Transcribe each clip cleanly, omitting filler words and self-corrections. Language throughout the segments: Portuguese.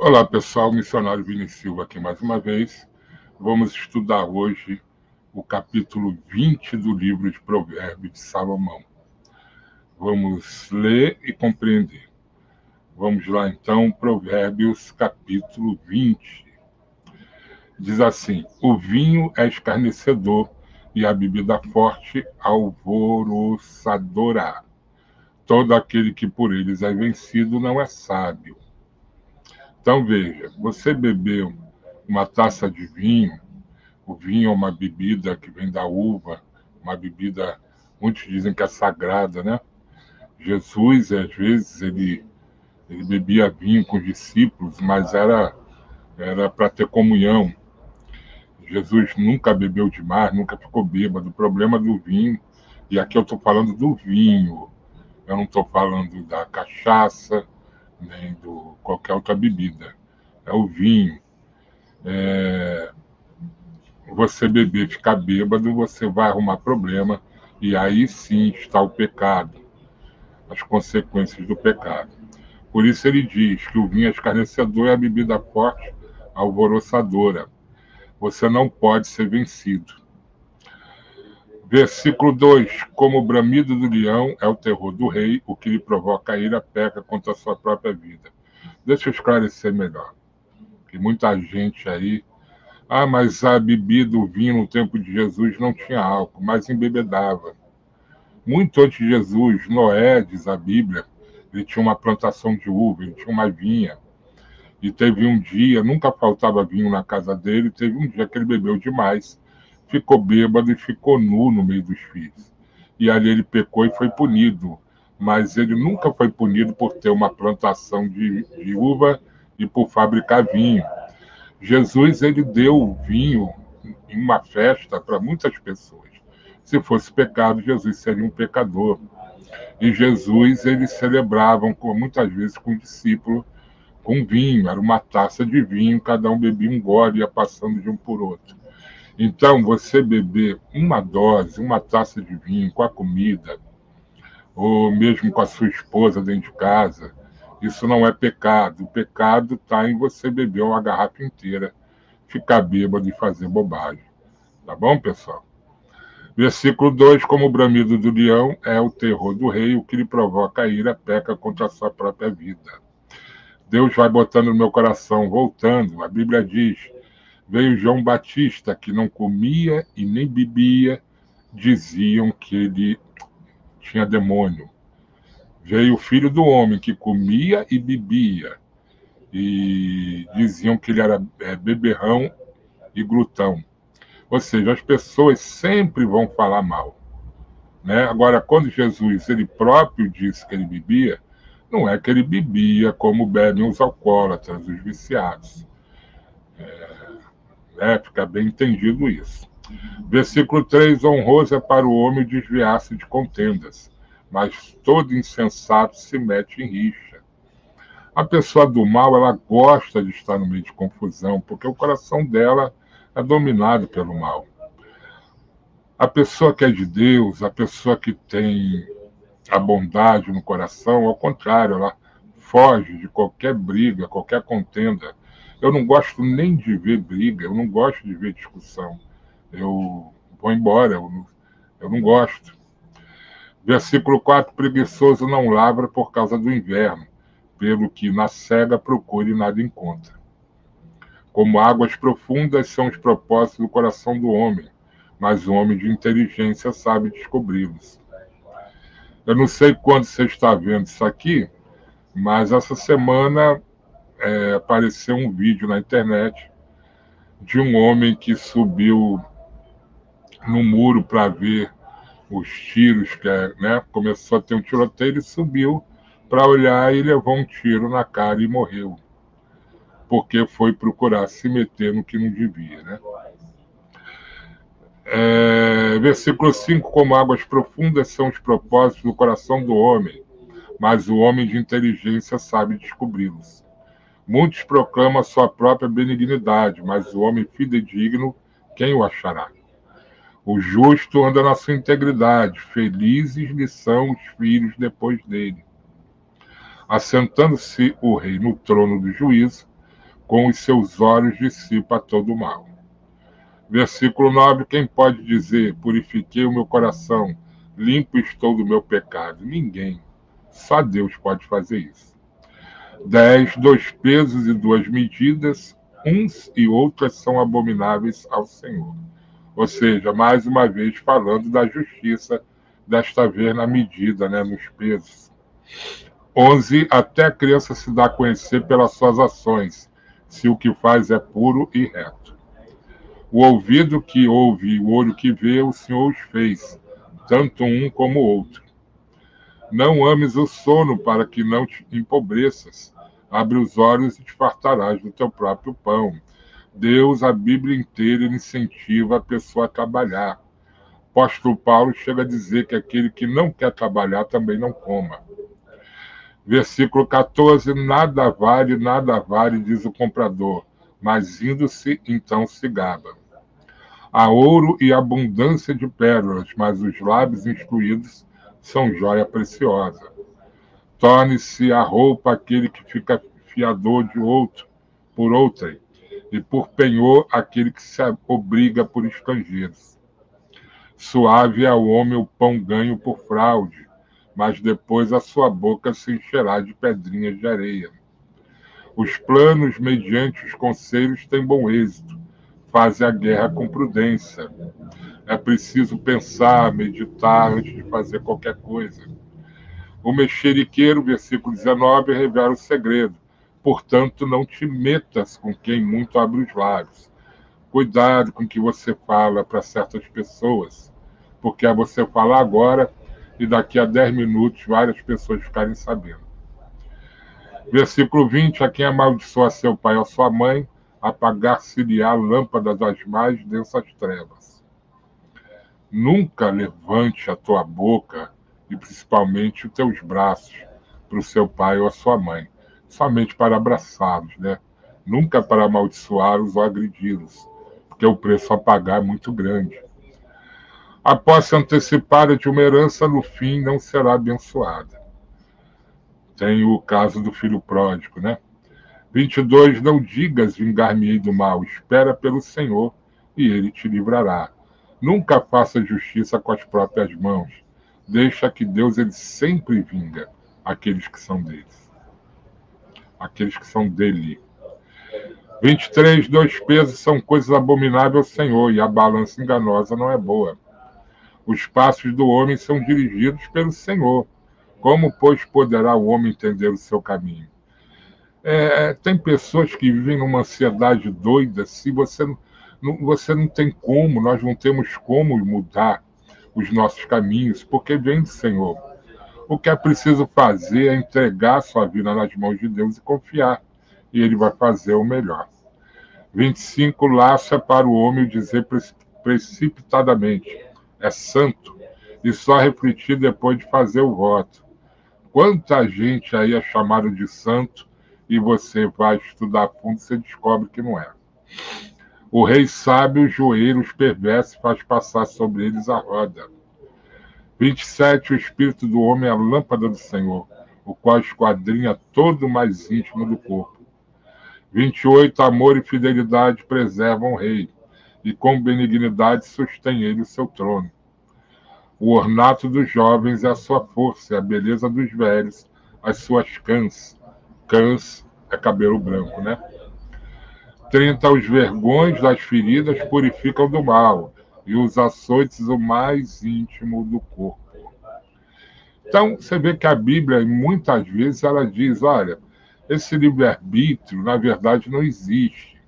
Olá pessoal, missionário Vini Silva aqui mais uma vez. Vamos estudar hoje o capítulo 20 do livro de Provérbios de Salomão. Vamos ler e compreender. Vamos lá então, Provérbios capítulo 20. Diz assim: o vinho é escarnecedor e a bebida forte alvoroçadora. Todo aquele que por eles é vencido não é sábio. Então veja, você bebeu uma taça de vinho. O vinho é uma bebida que vem da uva, uma bebida, muitos dizem que é sagrada, né? Jesus, às vezes, ele bebia vinho com os discípulos, mas era para ter comunhão. Jesus nunca bebeu demais, nunca ficou bêbado. O problema do vinho, e aqui eu estou falando do vinho, eu não estou falando da cachaça, nem do qualquer outra bebida. É o vinho. Você beber, ficar bêbado, você vai arrumar problema, e aí sim está o pecado, as consequências do pecado. Por isso ele diz que o vinho é escarnecedor e a bebida forte alvoroçadora. Você não pode ser vencido. Versículo 2: como o bramido do leão é o terror do rei, o que lhe provoca a ira peca contra a sua própria vida. Deixa eu esclarecer melhor. Que muita gente aí... mas a bebida, o vinho no tempo de Jesus não tinha álcool, mas embebedava. Muito antes de Jesus, Noé, diz a Bíblia, ele tinha uma plantação de uva, ele tinha uma vinha. E teve um dia, nunca faltava vinho na casa dele, teve um dia que ele bebeu demais, ficou bêbado e ficou nu no meio dos filhos. E ali ele pecou e foi punido. Mas ele nunca foi punido por ter uma plantação de uva e por fabricar vinho. Jesus, ele deu vinho em uma festa para muitas pessoas. Se fosse pecado, Jesus seria um pecador. E Jesus, eles celebravam muitas vezes com o discípulo com vinho, era uma taça de vinho, cada um bebia um gole e ia passando de um por outro. Então, você beber uma dose, uma taça de vinho com a comida, ou mesmo com a sua esposa dentro de casa, isso não é pecado. O pecado está em você beber uma garrafa inteira, ficar bêbado e fazer bobagem. Tá bom, pessoal? Versículo 2: como o bramido do leão é o terror do rei, o que lhe provoca a ira peca contra a sua própria vida. Deus vai botando no meu coração, voltando. A Bíblia diz: veio João Batista, que não comia e nem bebia, diziam que ele tinha demônio. Veio o Filho do Homem, que comia e bebia, e diziam que ele era beberrão e glutão. Ou seja, as pessoas sempre vão falar mal. Né? Agora, quando Jesus ele próprio disse que ele bebia, não é que ele bebia como bebem os alcoólatras, os viciados. Fica bem entendido isso. Versículo 3: honroso é para o homem desviar-se de contendas, mas todo insensato se mete em rixa. A pessoa do mal, ela gosta de estar no meio de confusão, porque o coração dela é dominado pelo mal. A pessoa que é de Deus, a pessoa que tem a bondade no coração, ao contrário, ela foge de qualquer briga, qualquer contenda. Eu não gosto nem de ver briga, eu não gosto de ver discussão. Eu vou embora, eu não gosto. Versículo 4: preguiçoso não lavra por causa do inverno, pelo que na cega procura e nada encontra. Como águas profundas são os propósitos do coração do homem, mas o homem de inteligência sabe descobri-los. Eu não sei quando você está vendo isso aqui, mas essa semana apareceu um vídeo na internet de um homem que subiu no muro para ver os tiros, né? Começou a ter um tiroteio, ele subiu para olhar e levou um tiro na cara e morreu, porque foi procurar se meter no que não devia, né? Versículo 5: como águas profundas são os propósitos do coração do homem, mas o homem de inteligência sabe descobri-los. Muitos proclamam a sua própria benignidade, mas o homem fidedigno, quem o achará? O justo anda na sua integridade, felizes lhe são os filhos depois dele. Assentando-se o rei no trono do juízo, com os seus olhos dissipa todo o mal. Versículo 9, quem pode dizer, purifiquei o meu coração, limpo estou do meu pecado? Ninguém. Só Deus pode fazer isso. 10, 2 pesos e 2 medidas, uns e outras são abomináveis ao Senhor. Ou seja, mais uma vez falando da justiça, desta vez na medida, né, nos pesos. 11, até a criança se dá a conhecer pelas suas ações, se o que faz é puro e reto. O ouvido que ouve e o olho que vê, o Senhor os fez, tanto um como o outro. Não ames o sono para que não te empobreças. Abre os olhos e te fartarás do teu próprio pão. Deus, a Bíblia inteira, incentiva a pessoa a trabalhar. O apóstolo Paulo chega a dizer que aquele que não quer trabalhar também não coma. Versículo 14, nada vale, diz o comprador, mas indo-se, então se gaba. Há ouro e abundância de pérolas, mas os lábios instruídos são joia preciosa. Torne-se a roupa aquele que fica fiador de outro, por outrem, e por penhor aquele que se obriga por estrangeiros. Suave é ao homem o pão ganho por fraude, mas depois a sua boca se encherá de pedrinhas de areia. Os planos mediante os conselhos têm bom êxito, fazem a guerra com prudência. É preciso pensar, meditar antes de fazer qualquer coisa. O mexeriqueiro, versículo 19, revela o segredo. Portanto, não te metas com quem muito abre os lábios. Cuidado com o que você fala para certas pessoas, porque é você falar agora e daqui a 10 minutos várias pessoas ficarem sabendo. Versículo 20, a quem amaldiçoa seu pai ou sua mãe, apagar-se-lhe-á a lâmpada das mais densas trevas. Nunca levante a tua boca e principalmente os teus braços para o seu pai ou a sua mãe, somente para abraçá-los, né? Nunca para amaldiçoá-los ou agredi-los, porque o preço a pagar é muito grande. A posse antecipada de uma herança, no fim, não será abençoada. Tem o caso do filho pródigo, né? 22, não digas, vingar-me-ei do mal, espera pelo Senhor, e ele te livrará. Nunca faça justiça com as próprias mãos. Deixa que Deus, ele sempre vinga aqueles que são deles. Aqueles que são dele. 23, 2 pesos são coisas abomináveis ao Senhor, e a balança enganosa não é boa. Os passos do homem são dirigidos pelo Senhor. Como, pois, poderá o homem entender o seu caminho? Tem pessoas que vivem numa ansiedade doida. Se você não tem como, nós não temos como mudar os nossos caminhos, porque vem do Senhor. O que é preciso fazer é entregar a sua vida nas mãos de Deus e confiar, e Ele vai fazer o melhor. 25, laço é para o homem dizer precipitadamente, é santo, e só refletir depois de fazer o voto. Quanta gente aí é chamada de santo, e você vai estudar a fundo e você descobre que não é. O rei sábio, joelhos perversos, faz passar sobre eles a roda. 27, o espírito do homem é a lâmpada do Senhor, o qual esquadrinha todo o mais íntimo do corpo. 28, amor e fidelidade preservam o rei, e com benignidade sustém ele o seu trono. O ornato dos jovens é a sua força, e a beleza dos velhos, as suas cãs. Cãs é cabelo branco, né? 30, os vergões das feridas purificam do mal, e os açoites o mais íntimo do corpo. Então, você vê que a Bíblia, muitas vezes, ela diz, olha, esse livre-arbítrio, na verdade, não existe.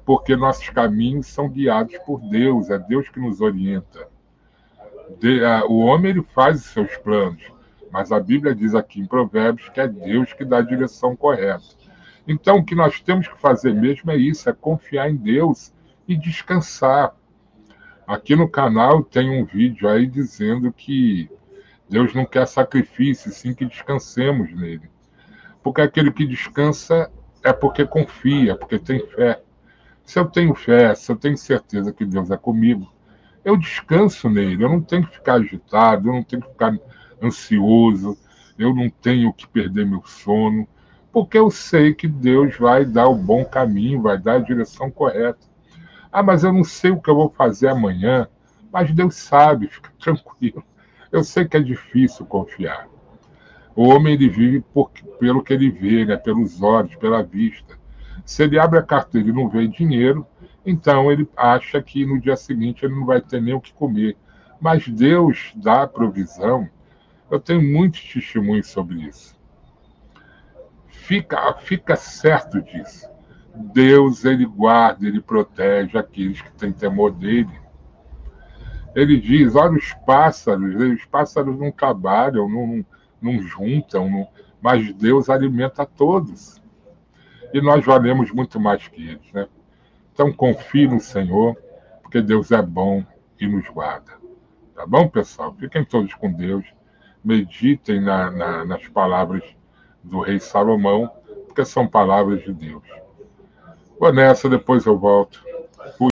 Porque nossos caminhos são guiados por Deus, é Deus que nos orienta. O homem, ele faz os seus planos, mas a Bíblia diz aqui em Provérbios que é Deus que dá a direção correta. Então, o que nós temos que fazer mesmo é isso, é confiar em Deus e descansar. Aqui no canal tem um vídeo aí dizendo que Deus não quer sacrifício, sim que descansemos nele. Porque aquele que descansa é porque confia, porque tem fé. Se eu tenho fé, se eu tenho certeza que Deus é comigo, eu descanso nele. Eu não tenho que ficar agitado, eu não tenho que ficar ansioso, eu não tenho que perder meu sono, Porque eu sei que Deus vai dar o bom caminho, vai dar a direção correta. Ah, mas eu não sei o que eu vou fazer amanhã. Mas Deus sabe, fica tranquilo. Eu sei que é difícil confiar. O homem ele vive pelo que ele vê, né? Pelos olhos, pela vista. Se ele abre a carteira e não vê dinheiro, então ele acha que no dia seguinte ele não vai ter nem o que comer. Mas Deus dá a provisão. Eu tenho muitos testemunhos sobre isso. Fica certo disso. Deus, ele guarda, ele protege aqueles que têm temor dele. Ele diz, olha os pássaros não trabalham, não juntam, mas Deus alimenta todos. E nós valemos muito mais que eles, né? Então confie no Senhor, porque Deus é bom e nos guarda. Tá bom, pessoal? Fiquem todos com Deus. Meditem nas palavras do rei Salomão, porque são palavras de Deus. Vou nessa, depois eu volto.